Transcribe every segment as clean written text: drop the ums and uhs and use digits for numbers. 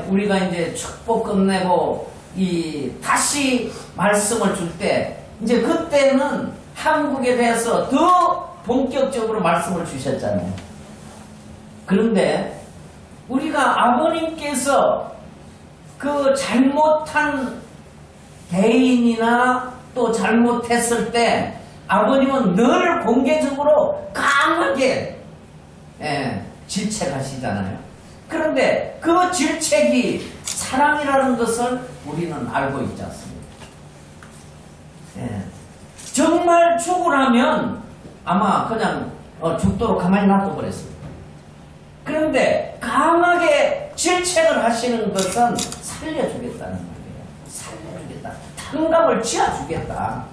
우리가 이제 축복 끝내고 다시 말씀을 줄 때 이제 그때는 한국에 대해서 더 본격적으로 말씀을 주셨잖아요. 그런데 우리가 아버님께서 그 잘못한 대인이나 또 잘못했을 때 아버님은 늘 공개적으로 강하게 질책하시잖아요. 그런데 그 질책이 사랑이라는 것을 우리는 알고 있지 않습니까? 정말 죽으라면 아마 그냥 죽도록 가만히 놔둬버렸습니다. 그런데 강하게 질책을 하시는 것은 살려주겠다는 말이에요. 살려주겠다. 탕감을 지어주겠다.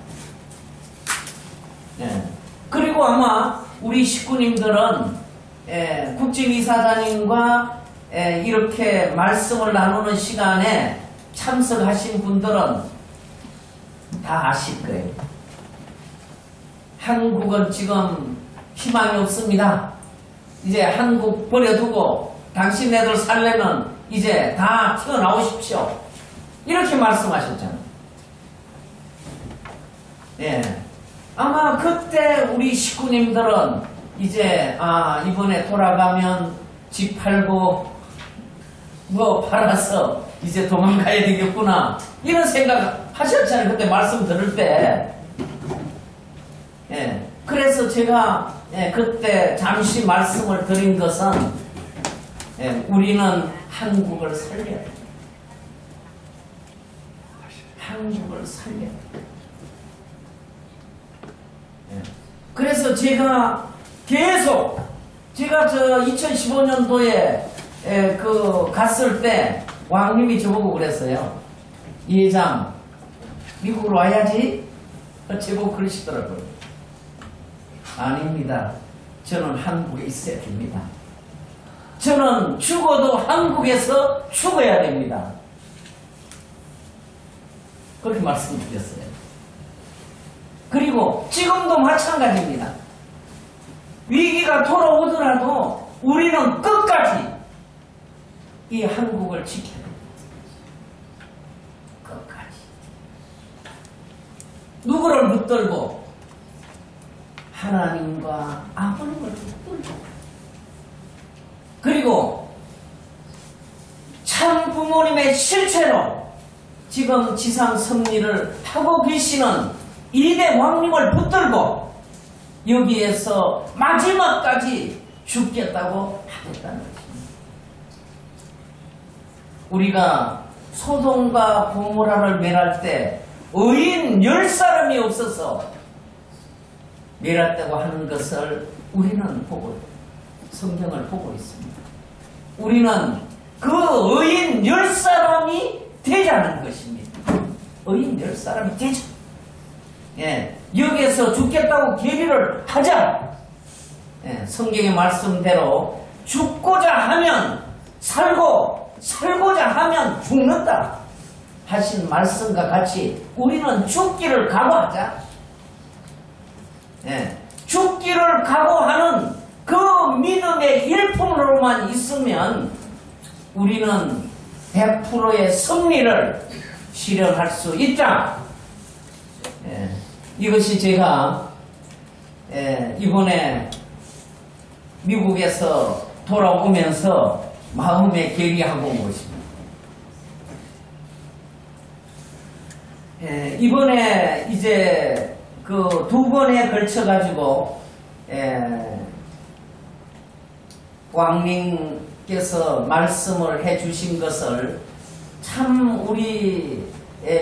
그리고 아마 우리 식구님들은 국진이사장님과 이렇게 말씀을 나누는 시간에 참석하신 분들은 다 아실 거예요. 한국은 지금 희망이 없습니다. 이제 한국 버려두고 당신네들 살려면 이제 다 튀어나오십시오. 이렇게 말씀하셨잖아요. 아마 그때 우리 식구님들은 이제 이번에 돌아가면 집 팔고 뭐 팔아서 이제 도망가야 되겠구나 이런 생각 하셨잖아요. 그때 말씀 들을 때. 그래서 제가 그때 잠시 말씀을 드린 것은 우리는 한국을 살려야 돼. 한국을 살려야 돼. 그래서 제가 계속 제가 2015년도에 갔을 때 왕님이 저보고 그랬어요. 이 회장 미국으로 와야지 제보고 그러시더라고요. 아닙니다. 저는 한국에 있어야 됩니다. 저는 죽어도 한국에서 죽어야 됩니다. 그렇게 말씀드렸어요. 그리고 지금도 마찬가지입니다. 위기가 돌아오더라도 우리는 끝까지 이 한국을 지켜야 됩니다. 끝까지. 누구를 붙들고? 하나님과 아버님을 붙들고. 그리고 참 부모님의 실체로 지금 지상 섭리를 하고 계시는 이대 왕님을 붙들고 여기에서 마지막까지 죽겠다고 하겠다는 것입니다. 우리가 소돔과 고모라를 멸할 때 의인 10사람이 없어서 멸했다고 하는 것을 우리는 성경을 보고 있습니다. 우리는 그 의인 10사람이 되자는 것입니다. 의인 10사람이 되자. 여기에서 죽겠다고 계기를 하자. 성경의 말씀대로 죽고자 하면 살고 살고자 하면 죽는다 하신 말씀과 같이 우리는 죽기를 각오하자. 죽기를 각오하는 그 믿음의 일품으로만 있으면 우리는 100%의 승리를 실현할 수 있다. 이것이 제가 이번에 미국에서 돌아오면서 마음에 계기하고 온 것입니다. 이번에 이제 그 2번에 걸쳐가지고 왕님께서 말씀을 해주신 것을 참 우리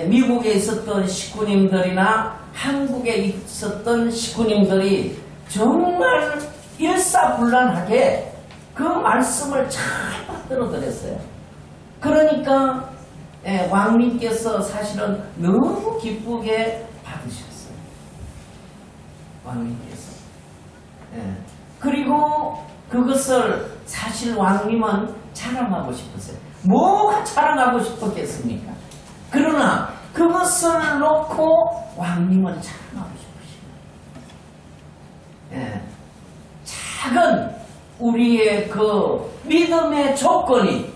미국에 있었던 식구님들이나 한국에 있었던 식구님들이 정말 일사불란하게 그 말씀을 잘 받들어드렸어요. 그러니까 왕님께서 사실은 너무 기쁘게 받으셨어요. 왕님께서. 그리고 그것을 사실 왕님은 자랑하고 싶었어요. 뭐가 자랑하고 싶었겠습니까? 그러나 그것을 놓고 왕님은 자랑하고 싶으십니다. 작은 우리의 그 믿음의 조건이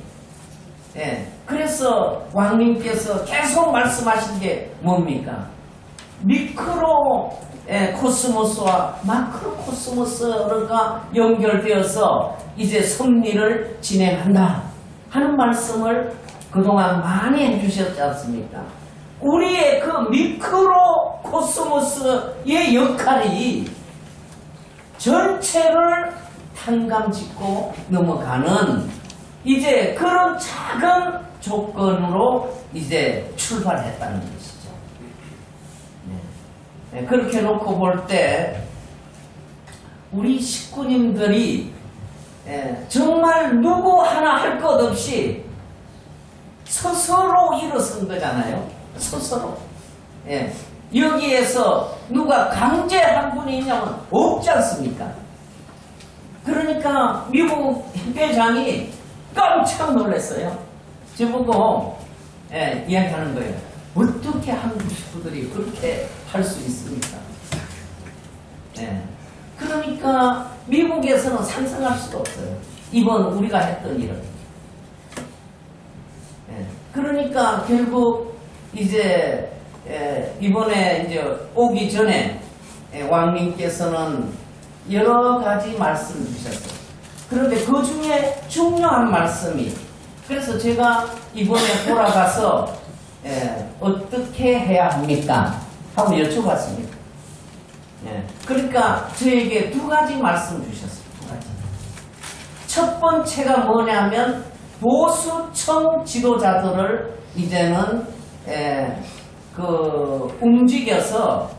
그래서 왕님께서 계속 말씀하신 게 뭡니까? 미크로 코스모스와 마크로 코스모스가 연결되어서 이제 섭리를 진행한다 하는 말씀을 그동안 많이 해주셨지 않습니까? 우리의 그 미크로 코스모스의 역할이 전체를 탕감짓고 넘어가는 이제 그런 작은 조건으로 이제 출발했다는 것이죠. 네. 그렇게 놓고 볼 때 우리 식구님들이 정말 누구 하나 할 것 없이 스스로 일어선 거잖아요. 스스로. 여기에서 누가 강제한 분이 있냐면 없지 않습니까? 그러니까 미국 협회장이 깜짝 놀랐어요. 저보고 이야기하는 거예요. 어떻게 한국 식구들이 그렇게 할 수 있습니까? 그러니까 미국에서는 상상할 수가 없어요. 이번 우리가 했던 일은. 그러니까 결국 이제 이번에 이제 오기 전에 왕님께서는 여러 가지 말씀 주셨어요. 그런데 그 중에 중요한 말씀이 그래서 제가 이번에 돌아가서 어떻게 해야 합니까? 하고 여쭤봤습니다. 그러니까 저에게 두 가지 말씀 주셨어요. 두 가지. 첫 번째가 뭐냐면 보수청 지도자들을 이제는 움직여서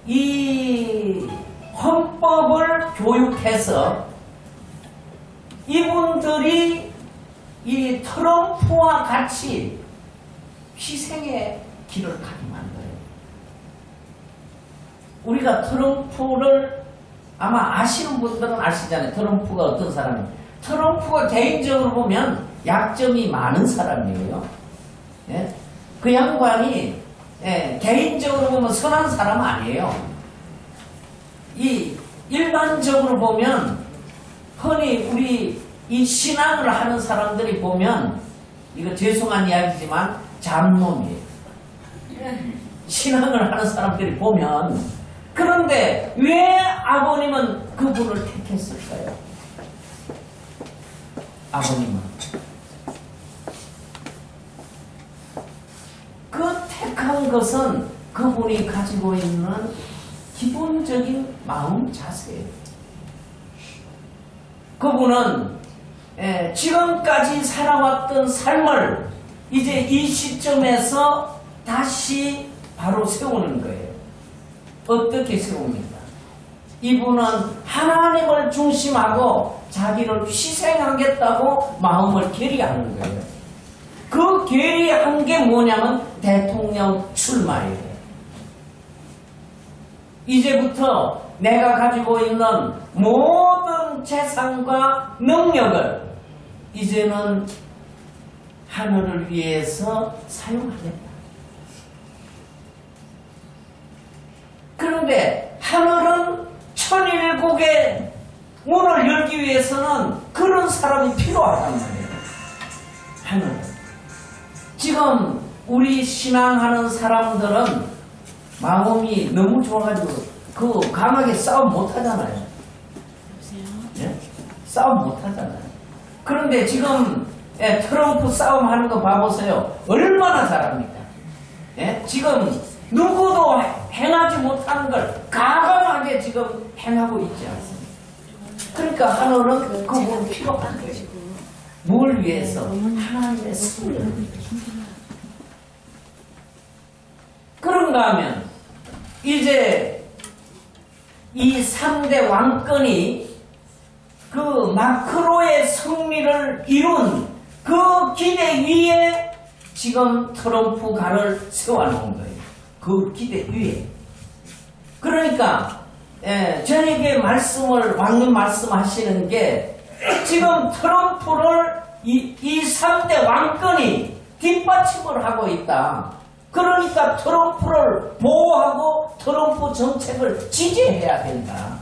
이 헌법을 교육해서 이분들이 이 트럼프와 같이 희생의 길을 가게 만들어요. 우리가 트럼프를 아마 아시는 분들은 아시잖아요. 트럼프가 어떤 사람이에요. 트럼프가 개인적으로 보면 약점이 많은 사람이에요. 그 양반이 개인적으로 보면 선한 사람 아니에요. 이 일반적으로 보면 흔히 우리 이 신앙을 하는 사람들이 보면 이거 죄송한 이야기지만 잡놈이에요. 신앙을 하는 사람들이 보면 그런데 왜 아버님은 그분을 택했을까요? 아버님은 그 택한 것은 그분이 가지고 있는 기본적인 마음 자세예요. 그분은 지금까지 살아왔던 삶을 이제 이 시점에서 다시 바로 세우는 거예요. 어떻게 세웁니까? 이분은 하나님을 중심하고 자기를 희생하겠다고 마음을 결의하는 거예요. 그 결의한 게 뭐냐면 대통령 출마예요. 이제부터 내가 가지고 있는 모든 재산과 능력을 이제는 하늘을 위해서 사용하겠다. 그런데 하늘은 천일국의 문을 열기 위해서는 그런 사람이 필요하단 말이에요. 하늘은. 지금 우리 신앙하는 사람들은 마음이 너무 좋아가지고 강하게 싸움 못하잖아요. 싸움 못하잖아요. 그런데 지금 트럼프 싸움하는 거 봐보세요. 얼마나 잘합니까? 지금 누구도 행하지 못하는 걸 과감하게 지금 행하고 있지 않습니까? 그러니까 하늘은 그분 필요한 거예요. 뭘 위해서? 하나님의 승리를 위해서. 그런가 하면 이제 이 3대 왕권이 그 마크로의 승리를 이룬 그 기대 위에 지금 트럼프가를 세워놓은 거예요. 그 기대 위에. 그러니까 저에게 왕님 말씀하시는 게 지금 트럼프를 이 3대 왕권이 뒷받침을 하고 있다. 그러니까 트럼프를 보호하고 트럼프 정책을 지지해야 된다.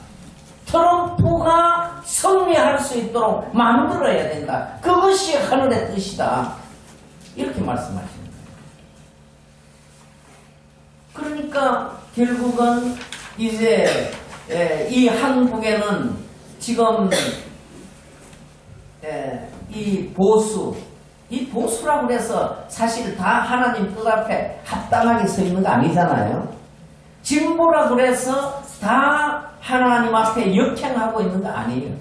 트럼프가 승리할 수 있도록 만들어야 된다. 그것이 하늘의 뜻이다. 이렇게 말씀하시는 거예요. 그러니까 결국은 이제 이 한국에는 지금 이 보수라고 해서 사실 다 하나님 뜻 앞에 합당하게 서 있는 거 아니잖아요. 진보라고 해서 다 하나님 앞에 역행하고 있는 거 아니에요.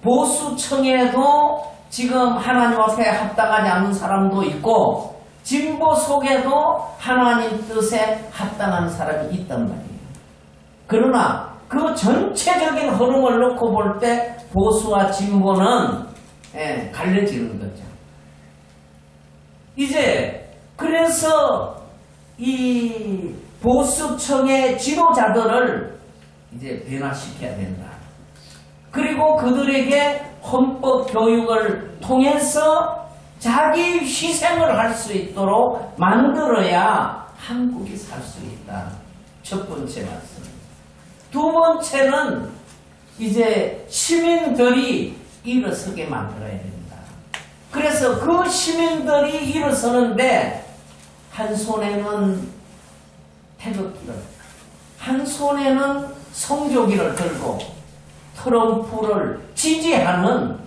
보수층에도 지금 하나님 앞에 합당하지 않는 사람도 있고 진보 속에도 하나님 뜻에 합당한 사람이 있단 말이에요. 그러나 그 전체적인 흐름을 놓고 볼 때 보수와 진보는 갈려지는 거죠. 이제 그래서 이 보수층의 지도자들을 이제 변화시켜야 된다. 그리고 그들에게 헌법 교육을 통해서 자기 희생을 할 수 있도록 만들어야 한국이 살 수 있다. 첫 번째 말씀. 두 번째는 이제 시민들이 일어서게 만들어야 된다. 그래서 그 시민들이 일어서는데 한 손에는 태극기를, 한 손에는 성조기를 들고 트럼프를 지지하는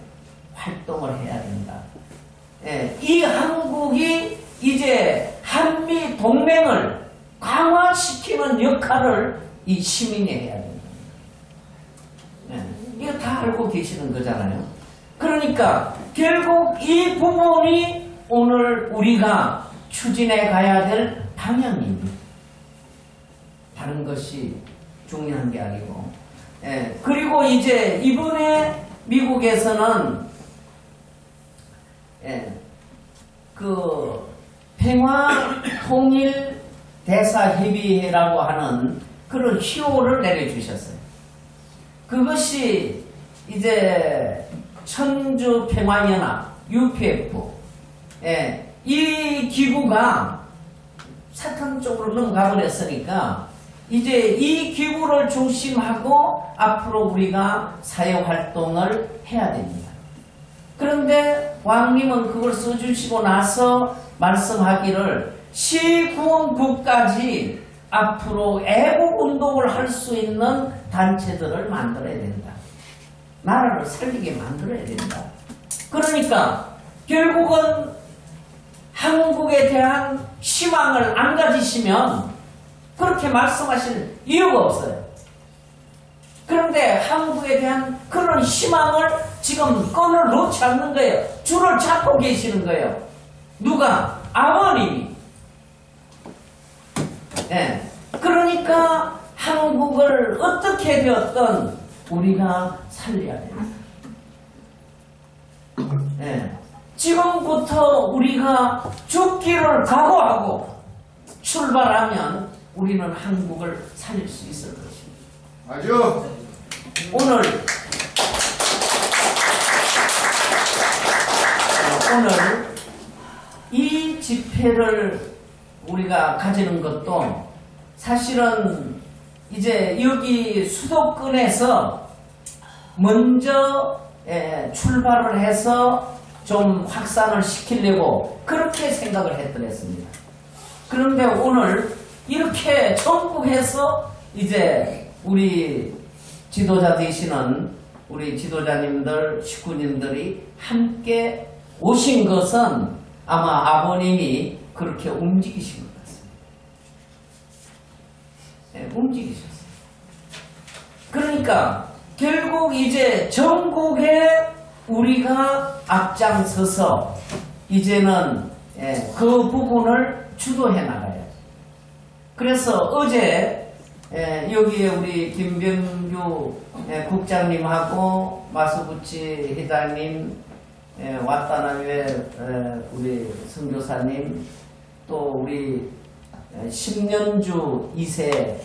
활동을 해야 된다. 이 한국이 이제 한미 동맹을 강화시키는 역할을 이 시민이 해야 된다. 이거 다 알고 계시는 거잖아요. 그러니까 결국 이 부분이 오늘 우리가 추진해 가야 될 방향입니다. 다른 것이 중요한 게 아니고. 그리고 이제 이번에 미국에서는 그 평화통일대사협의회라고 하는 그런 희호를 내려주셨어요. 그것이 이제 천주평화연합 UPF 이 기구가 사탄 쪽으로 넘어가 버렸으니까 이제 이 기구를 중심하고 앞으로 우리가 사회활동을 해야 됩니다. 그런데 왕님은 그걸 써주시고 나서 말씀하기를 시군구까지 앞으로 애국운동을 할 수 있는 단체들을 만들어야 된다. 나라를 살리게 만들어야 된다. 그러니까 결국은 한국에 대한 희망을 안 가지시면 그렇게 말씀하실 이유가 없어요. 그런데 한국에 대한 그런 희망을 지금 끈을 놓지 않는 거예요. 줄을 잡고 계시는 거예요. 누가? 아버님이. 그러니까 한국을 어떻게 되었든 우리가 살려야 됩니다. 지금부터 우리가 죽기를 각오하고 출발하면 우리는 한국을 살릴 수 있을 것입니다. 맞아. 오늘 이 집회를 우리가 가지는 것도 사실은 이제 여기 수도권에서 먼저 출발을 해서 좀 확산을 시키려고 그렇게 생각을 했더랬습니다. 그런데 오늘 이렇게 전국에서 이제 우리 지도자 되시는 우리 지도자님들, 식구님들이 함께 오신 것은 아마 아버님이 그렇게 움직이신 것 같습니다. 움직이셨어요. 그러니까 결국 이제 전국에 우리가 앞장서서 이제는 그 부분을 주도해 나가요. 그래서 어제 여기에 우리 김병규 국장님하고 마수부치 회장님, 왔다나의 우리 선교사님, 또 우리 심년주 2세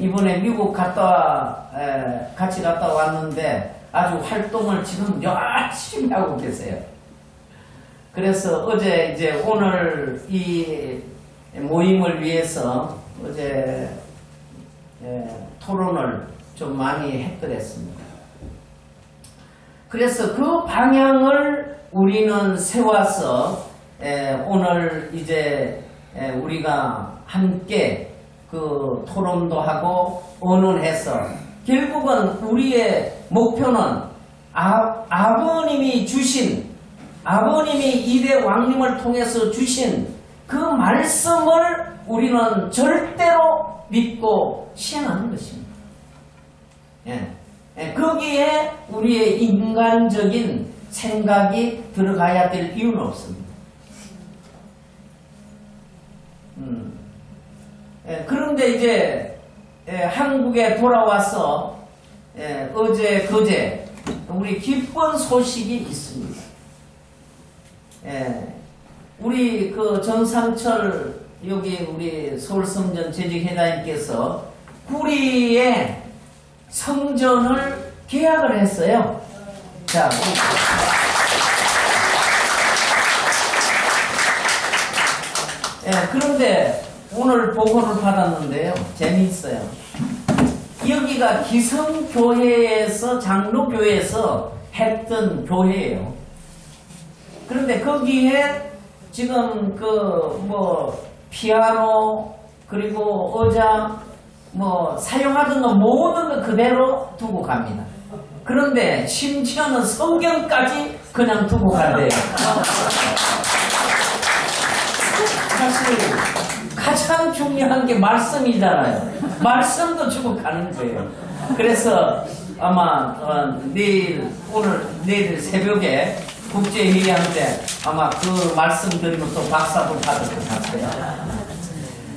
이번에 미국 같이 갔다 왔는데 아주 활동을 지금 열심히 하고 계세요. 그래서 어제 이제 오늘 이 모임을 위해서 어제 토론을 좀 많이 했더랬습니다. 그래서 그 방향을 우리는 세워서 오늘 이제 우리가 함께 그 토론도 하고 언론해서 결국은 우리의 목표는 아버님이 주신 아버님이 이대 왕님을 통해서 주신 그 말씀을 우리는 절대로 믿고 시행하는 것입니다. 거기에 우리의 인간적인 생각이 들어가야 될 이유는 없습니다. 그런데 이제 한국에 돌아와서 어제 그제 우리 기쁜 소식이 있습니다. 우리 그 전상철 여기 우리 서울성전 재직회장님께서 구리에 성전을 계약을 했어요. 자, 그런데 오늘 보고를 받았는데요. 재미있어요. 여기가 기성교회에서 장로교회에서 했던 교회예요. 그런데 거기에 지금 그 뭐 피아노 그리고 의자 뭐 사용하던 거 모든 거 그대로 두고 갑니다. 그런데 심지어는 성경까지 그냥 두고 간대요. 사실 가장 중요한 게 말씀이잖아요. 말씀도 주고 가는 거예요. 그래서 아마 내일 새벽에 국제회의하는데 아마 그 말씀 드리면 또 박사도 받을 것 같아요.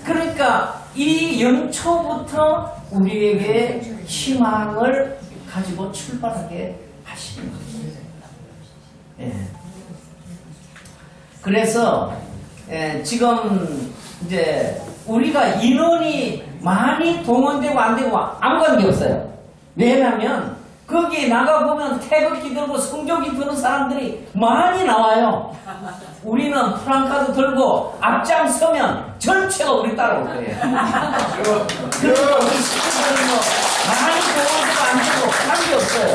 그러니까 이 연초부터 우리에게 희망을 가지고 출발하게 하시는 거예요. 그래서 지금 이제 우리가 인원이 많이 동원되고 안 되고 아무 관계 없어요. 왜냐하면 거기에 나가보면 태극기 들고 성조기 드는 사람들이 많이 나와요. 우리는 프랑카드 들고 앞장서면 전체가 우리 따라올 거예요. 그러니까 우리 시민들은 뭐 많이 동원되고 안 되고 관계없어요.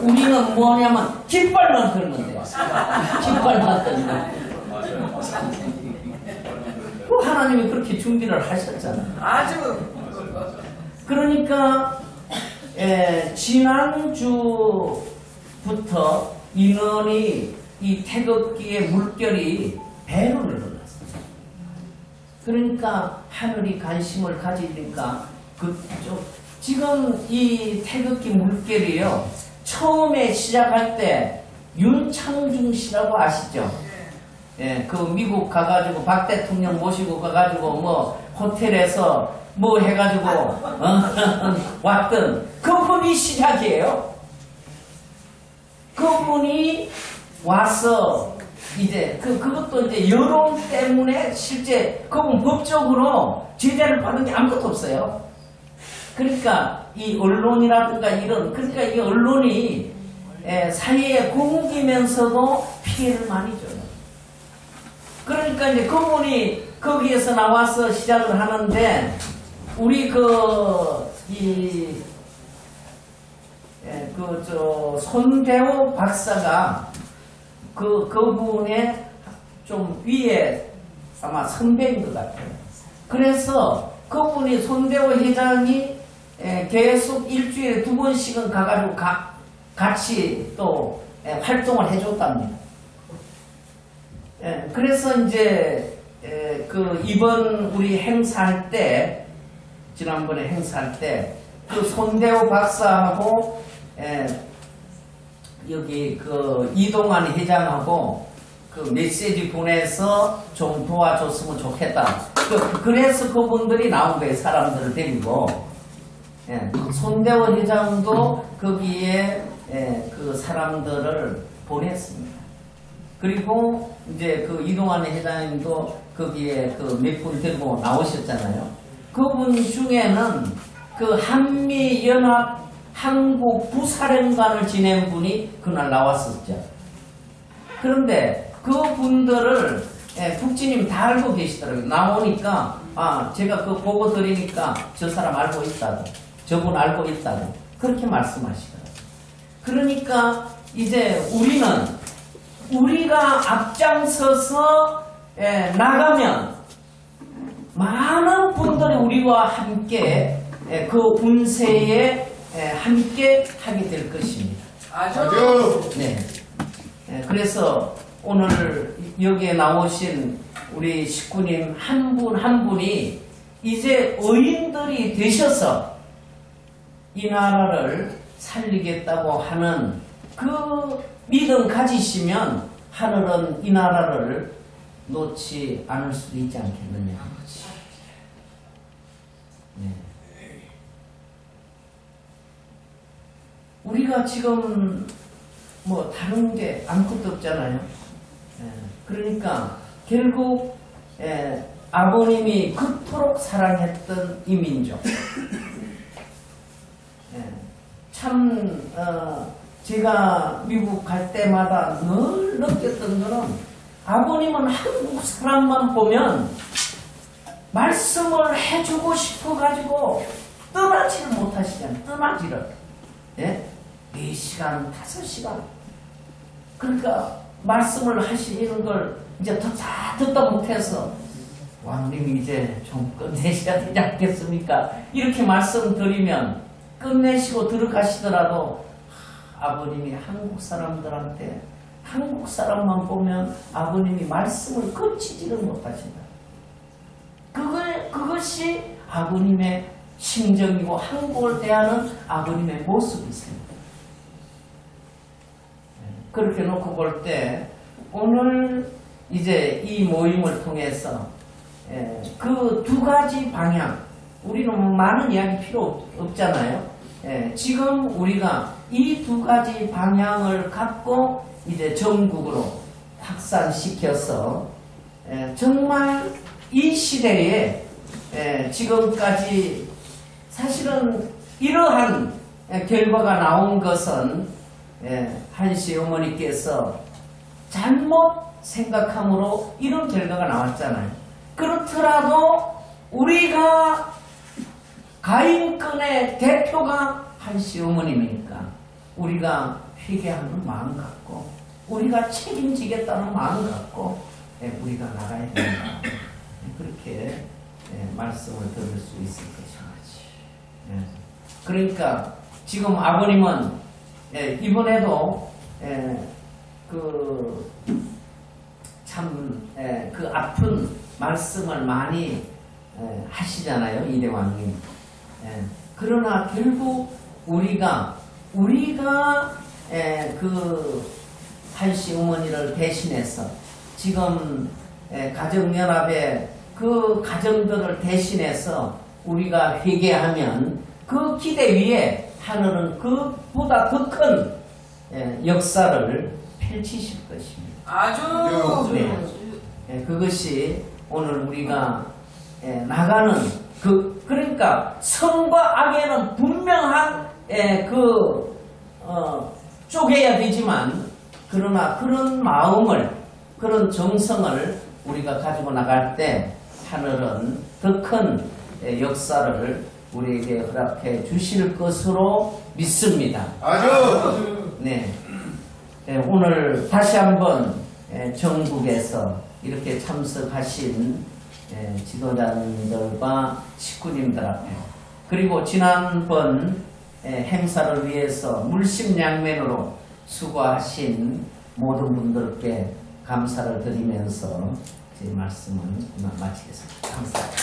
우리는 뭐냐면 깃발만 들면 돼요. 깃발만 들면 돼요. 하나님이 그렇게 준비를 하셨잖아요. 아주. 그러니까 지난주부터 인원이 이 태극기의 물결이 배로 늘어났어요. 그러니까 하늘이 관심을 가지니까 그쪽 지금 이 태극기 물결이요. 처음에 시작할 때 윤창중 씨라고 아시죠? 그 미국 가가지고 박 대통령 모시고 가가지고 뭐 호텔에서 뭐 해가지고 왔던 그분이 시작이에요. 그분이 와서 이제 그것도 이제 여론 때문에 실제 그분 법적으로 제재를 받은 게 아무것도 없어요. 그러니까 이 언론이라든가 이런 그러니까 이 언론이 사회에 공기면서도 피해를 많이 줘요. 그러니까 이제 그분이 거기에서 나와서 시작을 하는데 우리 손대호 박사가 그분의 좀 위에 아마 선배인 것 같아요. 그래서 그분이 손대호 회장이 계속 일주일에 2번씩은 가가지고 같이 또 활동을 해줬답니다. 그래서 이제 이번 우리 행사할 때 지난번에 행사할 때 그 손대호 박사하고 여기 이동환 회장하고 그 메시지 보내서 좀 도와줬으면 좋겠다. 그래서 그분들이 나온 거예요. 사람들을 데리고. 손대호 회장도 거기에 그 사람들을 보냈습니다. 그리고 이제 이동환 회장님도 거기에 몇 분 데리고 나오셨잖아요. 그분 중에는 한미연합 한국 부사령관을 지낸 분이 그날 나왔었죠. 그런데 그분들을 국진님 다 알고 계시더라고요. 나오니까 제가 보고 드리니까 저 사람 알고 있다고 저분 알고 있다고 그렇게 말씀하시더라고요. 그러니까 이제 우리가 앞장서서 나가면 많은 분들이 우리와 함께 그 운세에 함께 하게 될 것입니다. 아주. 네. 그래서 오늘 여기에 나오신 우리 식구님 한 분 한 분이 이제 의인들이 되셔서 이 나라를 살리겠다고 하는 그 믿음 가지시면 하늘은 이 나라를 놓지 않을 수도 있지 않겠느냐. 네. 우리가 지금 뭐 다른 게 아무것도 없잖아요. 그러니까 결국 아버님이 그토록 사랑했던 이 민족. 참 제가 미국 갈 때마다 늘 느꼈던 거는 아버님은 한국 사람만 보면 말씀을 해주고 싶어가지고 떠나지를 못하시잖아요. 떠나지를. 4시간, 5시간. 그러니까 말씀을 하시는 걸 이제 다 듣다 못해서 왕님이 이제 좀 끝내셔야 되지 않겠습니까? 이렇게 말씀드리면 끝내시고 들어가시더라도 아버님이 한국 사람들한테 한국 사람만 보면 아버님이 말씀을 거치지를 못하신다. 그것이 아버님의 심정이고 한국을 대하는 아버님의 모습이 있습니다. 그렇게 놓고 볼 때 오늘 이제 이 모임을 통해서 그 두 가지 방향, 우리는 많은 이야기 필요 없잖아요. 지금 우리가 이 두 가지 방향을 갖고 이제 전국으로 확산시켜서 정말 이 시대에 지금까지 사실은 이러한 결과가 나온 것은 한시 어머니께서 잘못 생각함으로 이런 결과가 나왔잖아요. 그렇더라도 우리가 가인권의 대표가 한시 어머님이니까 우리가 회개하는 마음 갖고 우리가 책임지겠다는 마음 갖고 우리가 나가야 된다. 그렇게 말씀을 들을 수 있을 것이지. 그러니까 지금 아버님은 이번에도 그 아픈 말씀을 많이 하시잖아요, 이대왕님. 그러나 결국 우리가 그 한시 어머니를 대신해서 지금 가정연합의 그 가정들을 대신해서 우리가 회개하면 그 기대 위에 하늘은 그보다 더 큰 역사를 펼치실 것입니다. 아주. 그것이 오늘 우리가 나가는 그러니까 선과 악에는 분명한 쪼개야 되지만 그러나 그런 마음을 그런 정성을 우리가 가지고 나갈 때 하늘은 더 큰 역사를 우리에게 허락해 주실 것으로 믿습니다. 아주. 네. 오늘 다시 한번 전국에서 이렇게 참석하신 지도자님들과 식구님들 앞에 그리고 지난번 행사를 위해서 물심양면으로 수고하신 모든 분들께 감사를 드리면서 제 말씀을 마치겠습니다. 감사합니다.